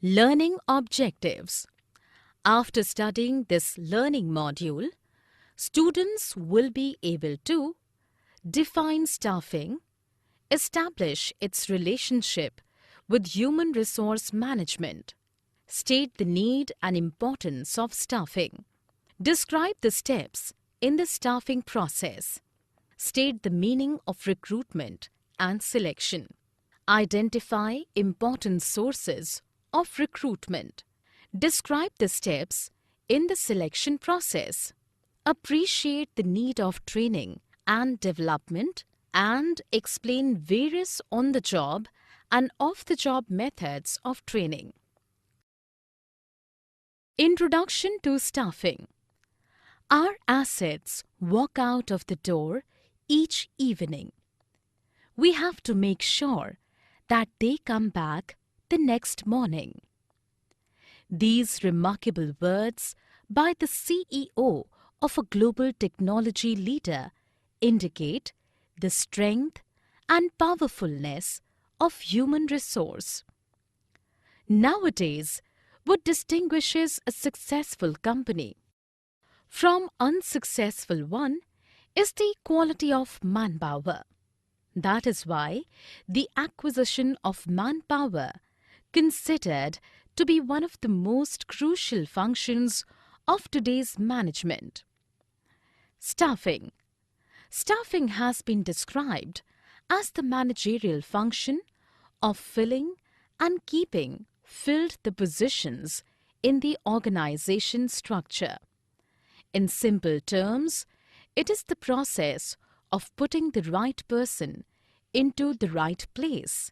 Learning objectives. After studying this learning module, students will be able to define staffing, establish its relationship with human resource management, state the need and importance of staffing, describe the steps in the staffing process, state the meaning of recruitment and selection, identify important sources of recruitment, describe the steps in the selection process, appreciate the need of training and development, and explain various on-the-job and off-the-job methods of training. Introduction to staffing. Our assets walk out of the door each evening. We have to make sure that they come back the next morning. These remarkable words by the CEO of a global technology leader indicate the strength and powerfulness of human resource. Nowadays, what distinguishes a successful company from unsuccessful one is the quality of manpower. That is why the acquisition of manpower considered to be one of the most crucial functions of today's management. Staffing. Staffing has been described as the managerial function of filling and keeping filled the positions in the organization structure. In simple terms, it is the process of putting the right person into the right place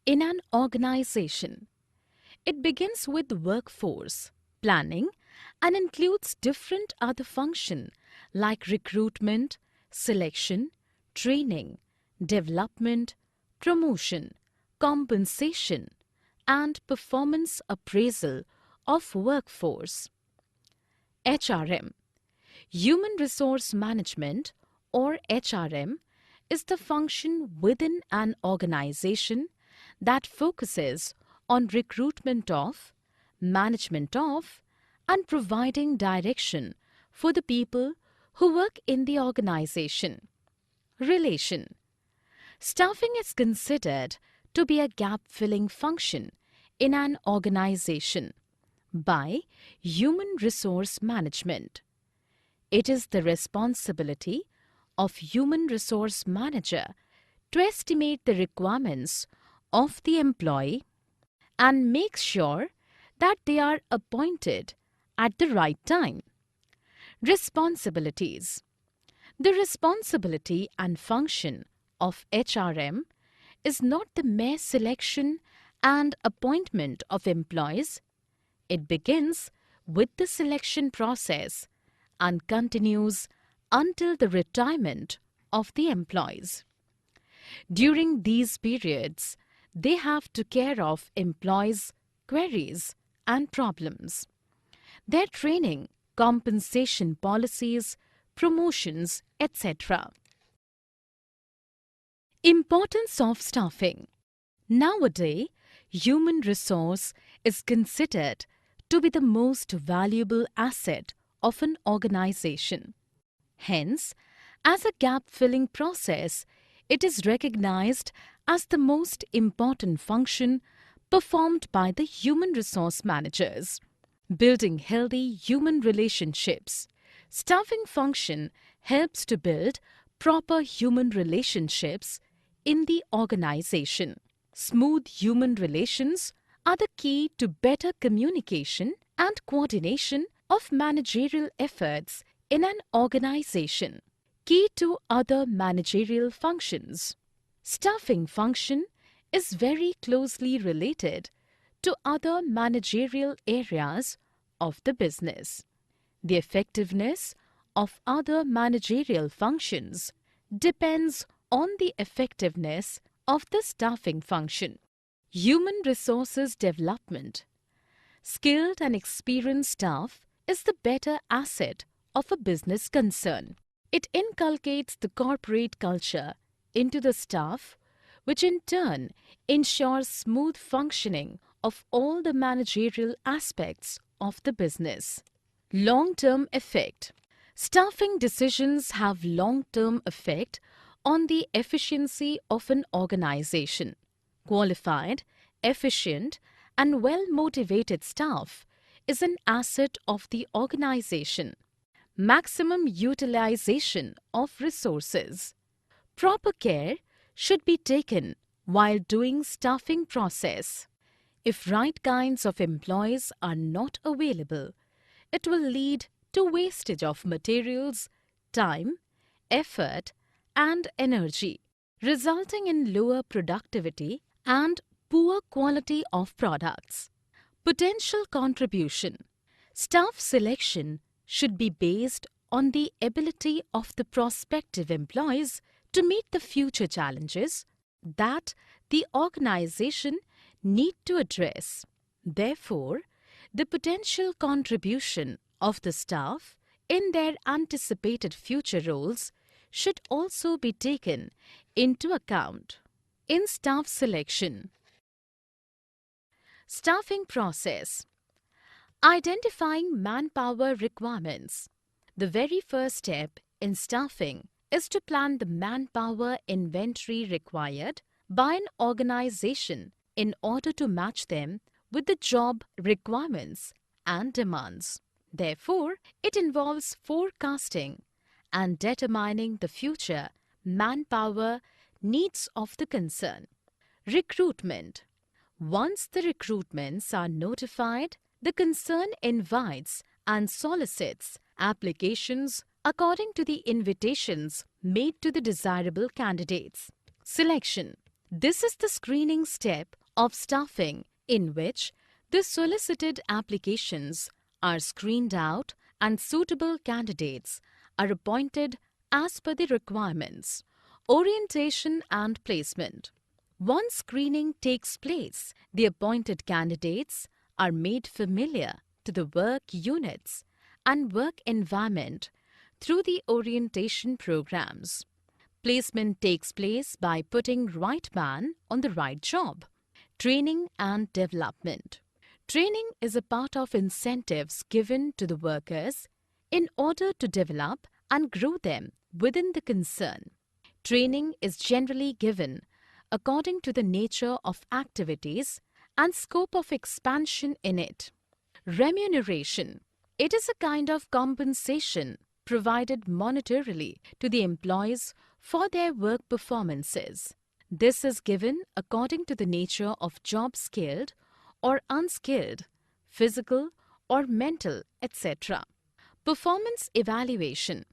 in an organization. It begins with workforce planning and includes different other functions like recruitment, selection, training, development, promotion, compensation, and performance appraisal of workforce. HRM. Human Resource Management, or HRM, is the function within an organization that focuses on recruitment of, management of, and providing direction for the people who work in the organization. Relation. Staffing is considered to be a gap-filling function in an organization by human resource management. It is the responsibility of human resource manager to estimate the requirements of the employee and make sure that they are appointed at the right time. Responsibilities. The responsibility and function of HRM is not the mere selection and appointment of employees. It begins with the selection process and continues until the retirement of the employees. During these periods, they have to care of employees' queries and problems, their training, compensation policies, promotions, etc. Importance of staffing. Nowadays, human resource is considered to be the most valuable asset of an organization. Hence, as a gap-filling process, it is recognized as the most important function performed by the human resource managers. Building healthy human relationships. Staffing function helps to build proper human relationships in the organization. Smooth human relations are the key to better communication and coordination of managerial efforts in an organization. Key to other managerial functions. Staffing function is very closely related to other managerial areas of the business. The effectiveness of other managerial functions depends on the effectiveness of the staffing function. Human resources development. Skilled and experienced staff is the better asset of a business concern. It inculcates the corporate culture into the staff, which in turn ensures smooth functioning of all the managerial aspects of the business. Long-term effect. Staffing decisions have long-term effect on the efficiency of an organization. Qualified, efficient, and well-motivated staff is an asset of the organization. Maximum utilization of resources. Proper care should be taken while doing staffing process. If right kinds of employees are not available, it will lead to wastage of materials, time, effort, and energy, resulting in lower productivity and poor quality of products. Potential contribution. Staff selection should be based on the ability of the prospective employees to meet the future challenges that the organization need to address. Therefore, the potential contribution of the staff in their anticipated future roles should also be taken into account. In staff selection. Staffing process. Identifying manpower requirements. The very first step in staffing is to plan the manpower inventory required by an organization in order to match them with the job requirements and demands. Therefore, it involves forecasting and determining the future manpower needs of the concern. Recruitment. Once the recruitments are notified, the concern invites and solicits applications according to the invitations made to the desirable candidates. Selection. This is the screening step of staffing in which the solicited applications are screened out and suitable candidates are appointed as per the requirements. Orientation and placement. Once screening takes place, the appointed candidates are made familiar to the work units and work environment through the orientation programs. Placement takes place by putting right man on the right job. Training and development. Training is a part of incentives given to the workers in order to develop and grow them within the concern. Training is generally given according to the nature of activities and scope of expansion in it. Remuneration. It is a kind of compensation provided monetarily to the employees for their work performances. This is given according to the nature of job skilled or unskilled, physical or mental, etc. Performance evaluation.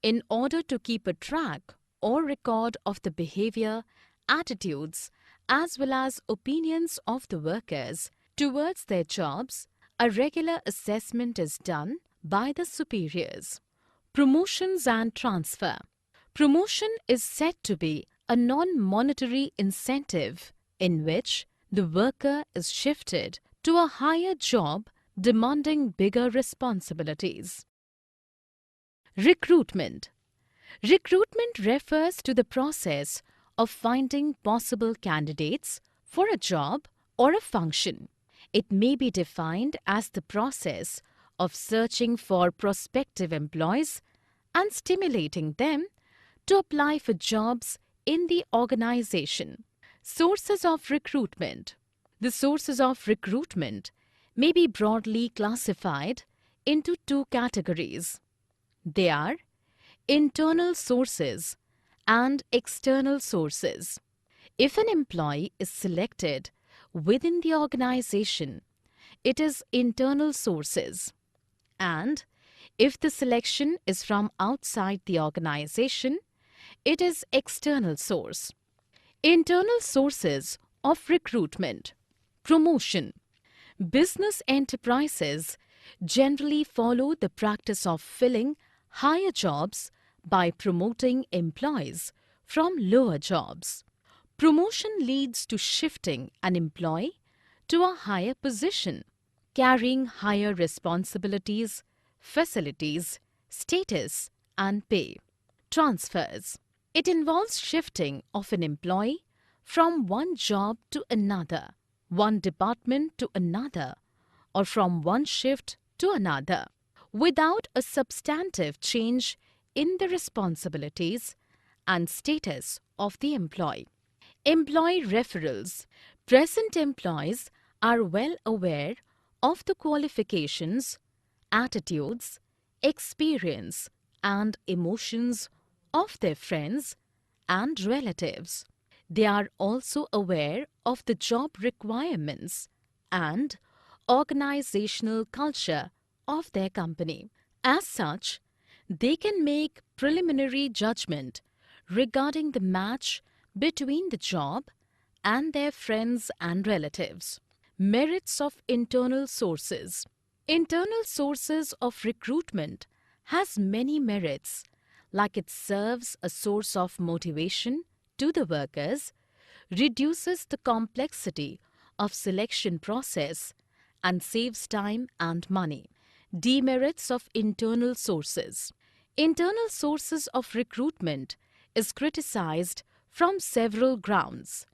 In order to keep a track or record of the behavior, attitudes, as well as opinions of the workers towards their jobs, a regular assessment is done by the superiors. Promotions and transfer. Promotion is said to be a non-monetary incentive in which the worker is shifted to a higher job demanding bigger responsibilities. Recruitment. Recruitment refers to the process of finding possible candidates for a job or a function. It may be defined as the process of searching for prospective employees and stimulating them to apply for jobs in the organization. Sources of recruitment. The sources of recruitment may be broadly classified into two categories. They are internal sources and external sources. If an employee is selected within the organization, it is internal sources. And if the selection is from outside the organization, it is external source. Internal sources of recruitment. Promotion. Business enterprises generally follow the practice of filling higher jobs by promoting employees from lower jobs. Promotion leads to shifting an employee to a higher position, carrying higher responsibilities, facilities, status, and pay. Transfers. It involves shifting of an employee from one job to another one department to another, or from one shift to another, without a substantive change in the responsibilities and status of the employee. Employee referrals. Present employees are well aware of the qualifications, attitudes, experience, and emotions of their friends and relatives. They are also aware of the job requirements and organizational culture of their company. As such, they can make preliminary judgment regarding the match between the job and their friends and relatives. Merits of internal sources. Internal sources of recruitment has many merits, like it serves a source of motivation to the workers, reduces the complexity of selection process, and saves time and money. Demerits of internal sources. Internal sources of recruitment is criticized from several grounds.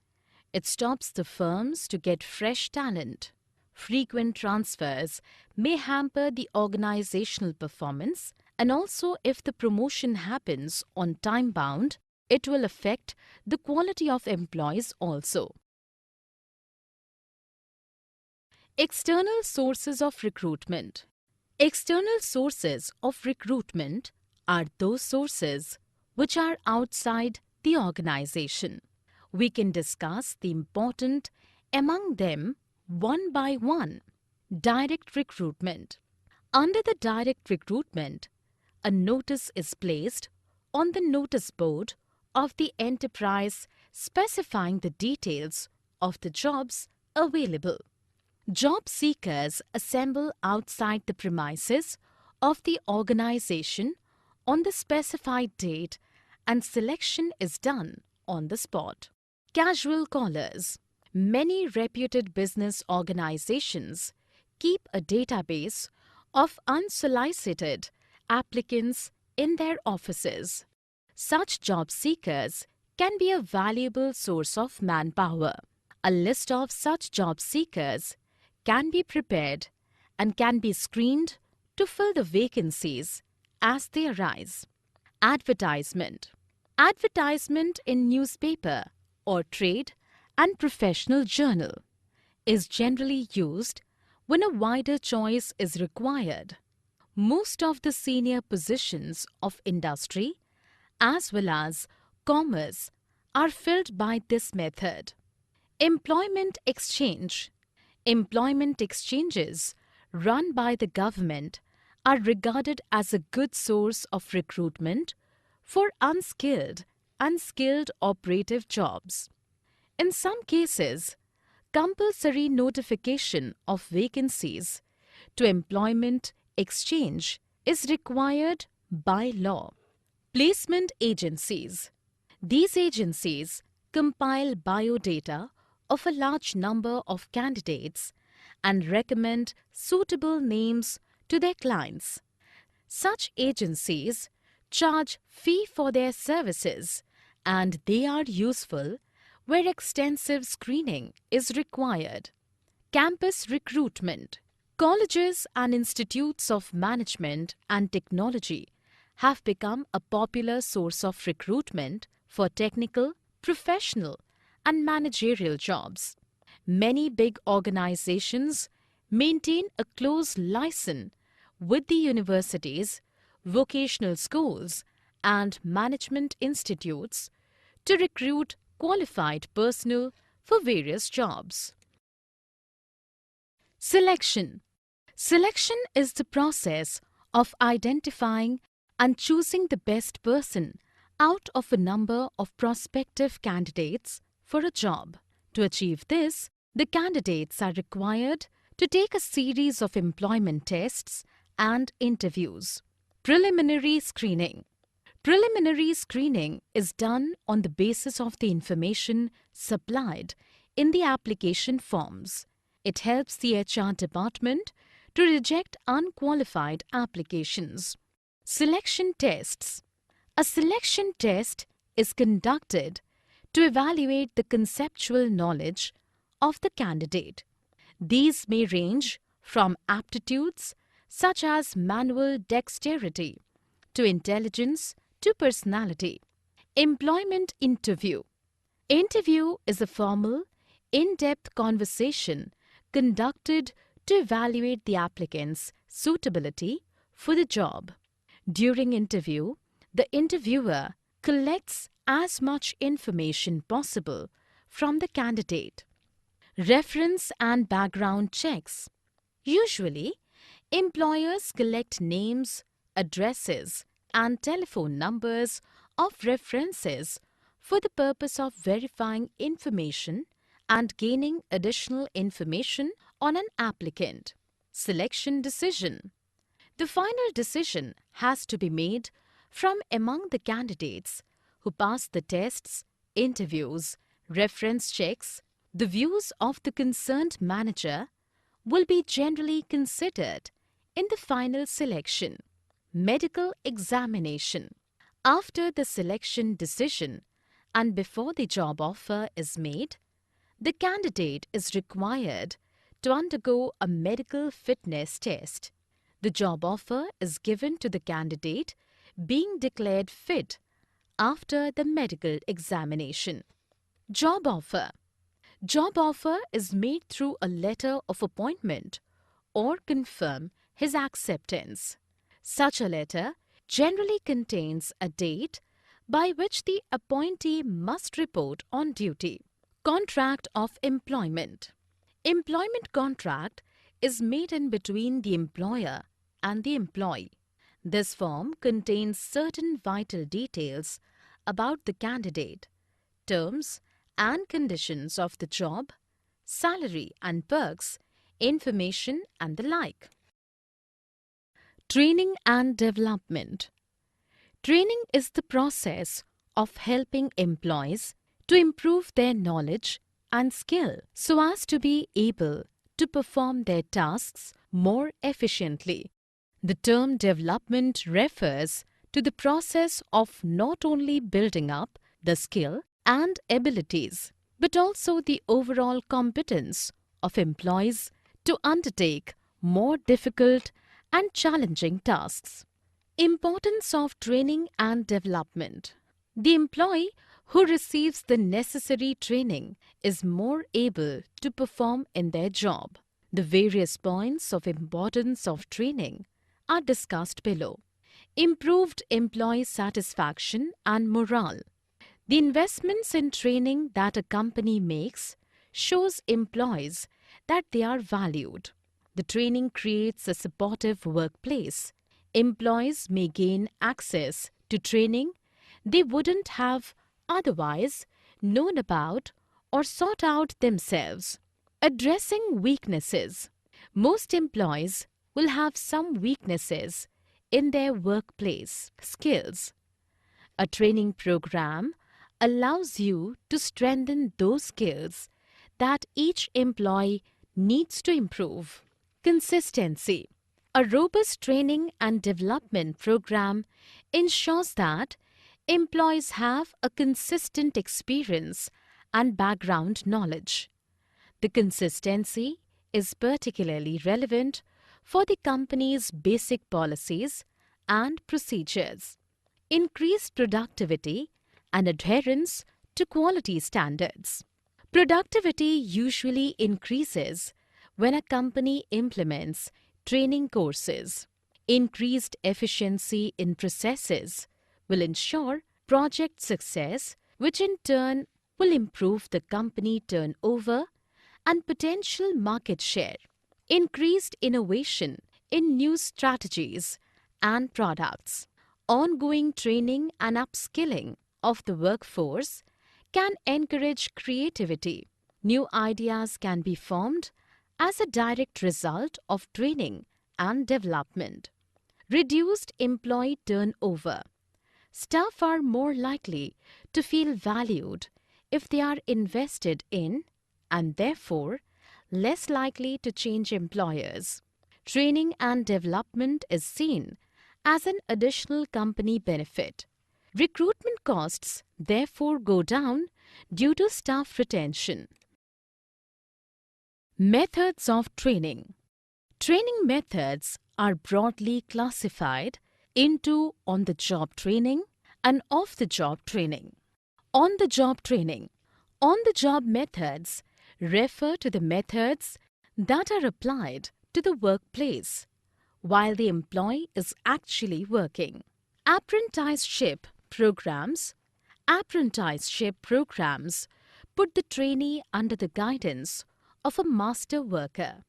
It stops the firms to get fresh talent. Frequent transfers may hamper the organizational performance, and also if the promotion happens on time bound, it will affect the quality of employees also. External sources of recruitment. External sources of recruitment are those sources which are outside the organization. We can discuss the important among them one by one. Direct recruitment. Under the direct recruitment, a notice is placed on the notice board of the enterprise specifying the details of the jobs available. Job seekers assemble outside the premises of the organization on the specified date and selection is done on the spot. Casual callers. Many reputed business organizations keep a database of unsolicited applicants in their offices. Such job seekers can be a valuable source of manpower. A list of such job seekers can be prepared and can be screened to fill the vacancies as they arise. Advertisement. Advertisement in newspaper or trade and professional journal is generally used when a wider choice is required. Most of the senior positions of industry as well as commerce are filled by this method. Employment exchange. Employment exchanges run by the government are regarded as a good source of recruitment for unskilled and skilled operative jobs. In some cases, compulsory notification of vacancies to employment exchange is required by law. Placement agencies. These agencies compile biodata of a large number of candidates and recommend suitable names to their clients. Such agencies charge fee for their services and they are useful where extensive screening is required. Campus recruitment. Colleges and institutes of management and technology have become a popular source of recruitment for technical, professional, and managerial jobs. Many big organizations maintain a close liaison with the universities, vocational schools, and management institutes to recruit qualified personnel for various jobs. Selection. Selection is the process of identifying and choosing the best person out of a number of prospective candidates for a job. To achieve this, the candidates are required to take a series of employment tests and interviews. Preliminary screening. Preliminary screening is done on the basis of the information supplied in the application forms. It helps the HR department to reject unqualified applications. Selection tests. A selection test is conducted to evaluate the conceptual knowledge of the candidate. These may range from aptitudes such as manual dexterity to intelligence to personality. Employment interview. Interview is a formal, in-depth conversation conducted to evaluate the applicant's suitability for the job. During interview, the interviewer collects as much information possible from the candidate. Reference and background checks. Usually, employers collect names, addresses, and telephone numbers of references for the purpose of verifying information and gaining additional information on an applicant. Selection decision. The final decision has to be made from among the candidates who pass the tests, interviews, reference checks. The views of the concerned manager will be generally considered in the final selection. Medical examination. After the selection decision and before the job offer is made, the candidate is required to undergo a medical fitness test. The job offer is given to the candidate being declared fit after the medical examination. Job offer. Job offer is made through a letter of appointment or confirm his acceptance. Such a letter generally contains a date by which the appointee must report on duty. Contract of employment. Employment contract is made in between the employer and the employee. This form contains certain vital details about the candidate, terms and conditions of the job, salary and perks, information and the like. Training and development. Training is the process of helping employees to improve their knowledge and skill so as to be able to perform their tasks more efficiently. The term development refers to the process of not only building up the skill and abilities, but also the overall competence of employees to undertake more difficult and challenging tasks. Importance of training and development. The employee who receives the necessary training is more able to perform in their job. The various points of importance of training are discussed below. Improved employee satisfaction and morale. The investments in training that a company makes shows employees that they are valued. The training creates a supportive workplace. Employees may gain access to training they wouldn't have otherwise known about or sought out themselves. Addressing weaknesses. Most employees will have some weaknesses in their workplace skills. A training program allows you to strengthen those skills that each employee needs to improve. Consistency. A robust training and development program ensures that employees have a consistent experience and background knowledge. The consistency is particularly relevant for the company's basic policies and procedures. Increased productivity and adherence to quality standards. Productivity usually increases when a company implements training courses. Increased efficiency in processes will ensure project success, which in turn will improve the company turnover and potential market share. Increased innovation in new strategies and products. Ongoing training and upskilling of the workforce can encourage creativity. New ideas can be formed as a direct result of training and development. Reduced employee turnover. Staff are more likely to feel valued if they are invested in and therefore less likely to change employers. Training and development is seen as an additional company benefit. Recruitment costs therefore go down due to staff retention. Methods of training. Training methods are broadly classified into on-the-job training and off-the-job training. On-the-job training. On-the-job methods refer to the methods that are applied to the workplace while the employee is actually working. Apprenticeship programs. Apprenticeship programs put the trainee under the guidance of a master worker.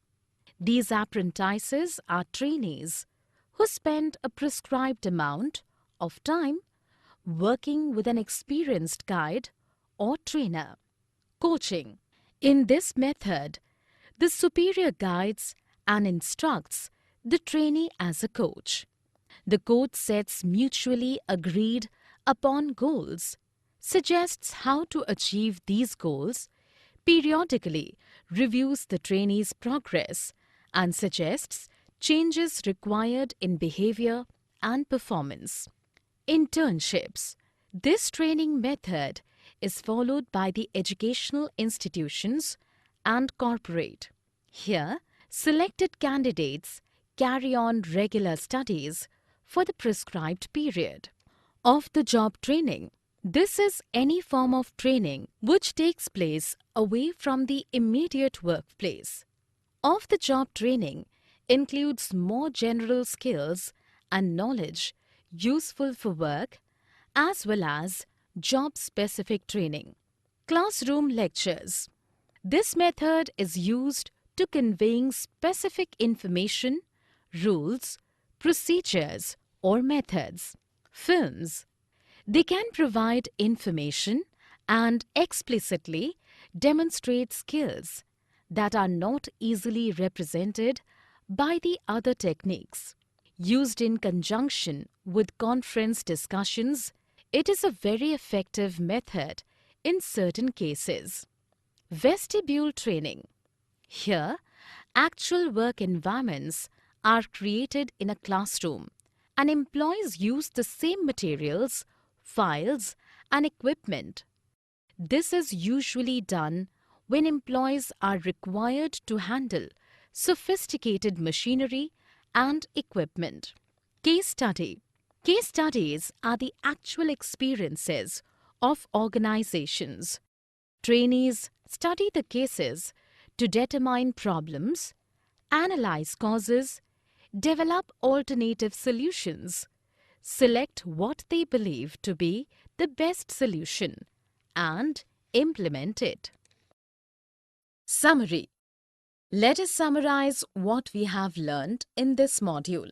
These apprentices are trainees who spend a prescribed amount of time working with an experienced guide or trainer. Coaching. In this method, the superior guides and instructs the trainee as a coach. The coach sets mutually agreed upon goals, suggests how to achieve these goals, periodically reviews the trainee's progress, and suggests changes required in behavior and performance. Internships. This training method is followed by the educational institutions and corporate. Here, selected candidates carry on regular studies for the prescribed period. Off-the-job training. This is any form of training which takes place away from the immediate workplace. Off-the-job training includes more general skills and knowledge useful for work as well as job-specific training. Classroom lectures. This method is used to conveying specific information, rules, procedures, or methods. Films. They can provide information and explicitly demonstrate skills that are not easily represented by the other techniques. Used in conjunction with conference discussions, it is a very effective method in certain cases. Vestibule training. Here, actual work environments are created in a classroom and employees use the same materials, files, and equipment. This is usually done when employees are required to handle sophisticated machinery and equipment. Case study. Case studies are the actual experiences of organizations. Trainees study the cases to determine problems, analyze causes, develop alternative solutions, select what they believe to be the best solution, and implement it. Summary. Let us summarize what we have learned in this module.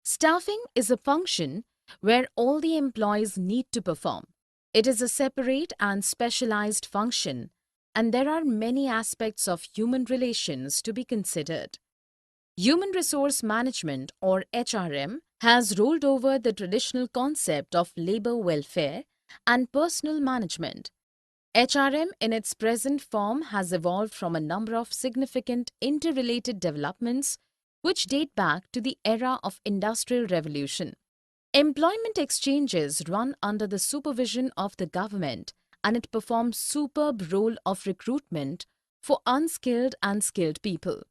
Staffing is a function where all the employees need to perform. It is a separate and specialized function, and there are many aspects of human relations to be considered. Human Resource Management, or HRM, has rolled over the traditional concept of labor welfare and personal management. HRM in its present form has evolved from a number of significant interrelated developments which date back to the era of Industrial Revolution. Employment exchanges run under the supervision of the government, and it performs superb role of recruitment for unskilled and skilled people.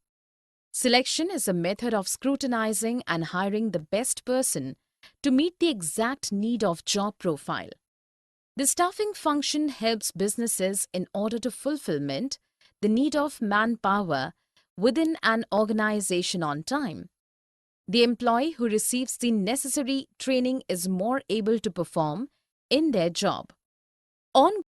Selection is a method of scrutinizing and hiring the best person to meet the exact need of job profile. The staffing function helps businesses in order to fulfillment the need of manpower within an organization on time. The employee who receives the necessary training is more able to perform in their job. On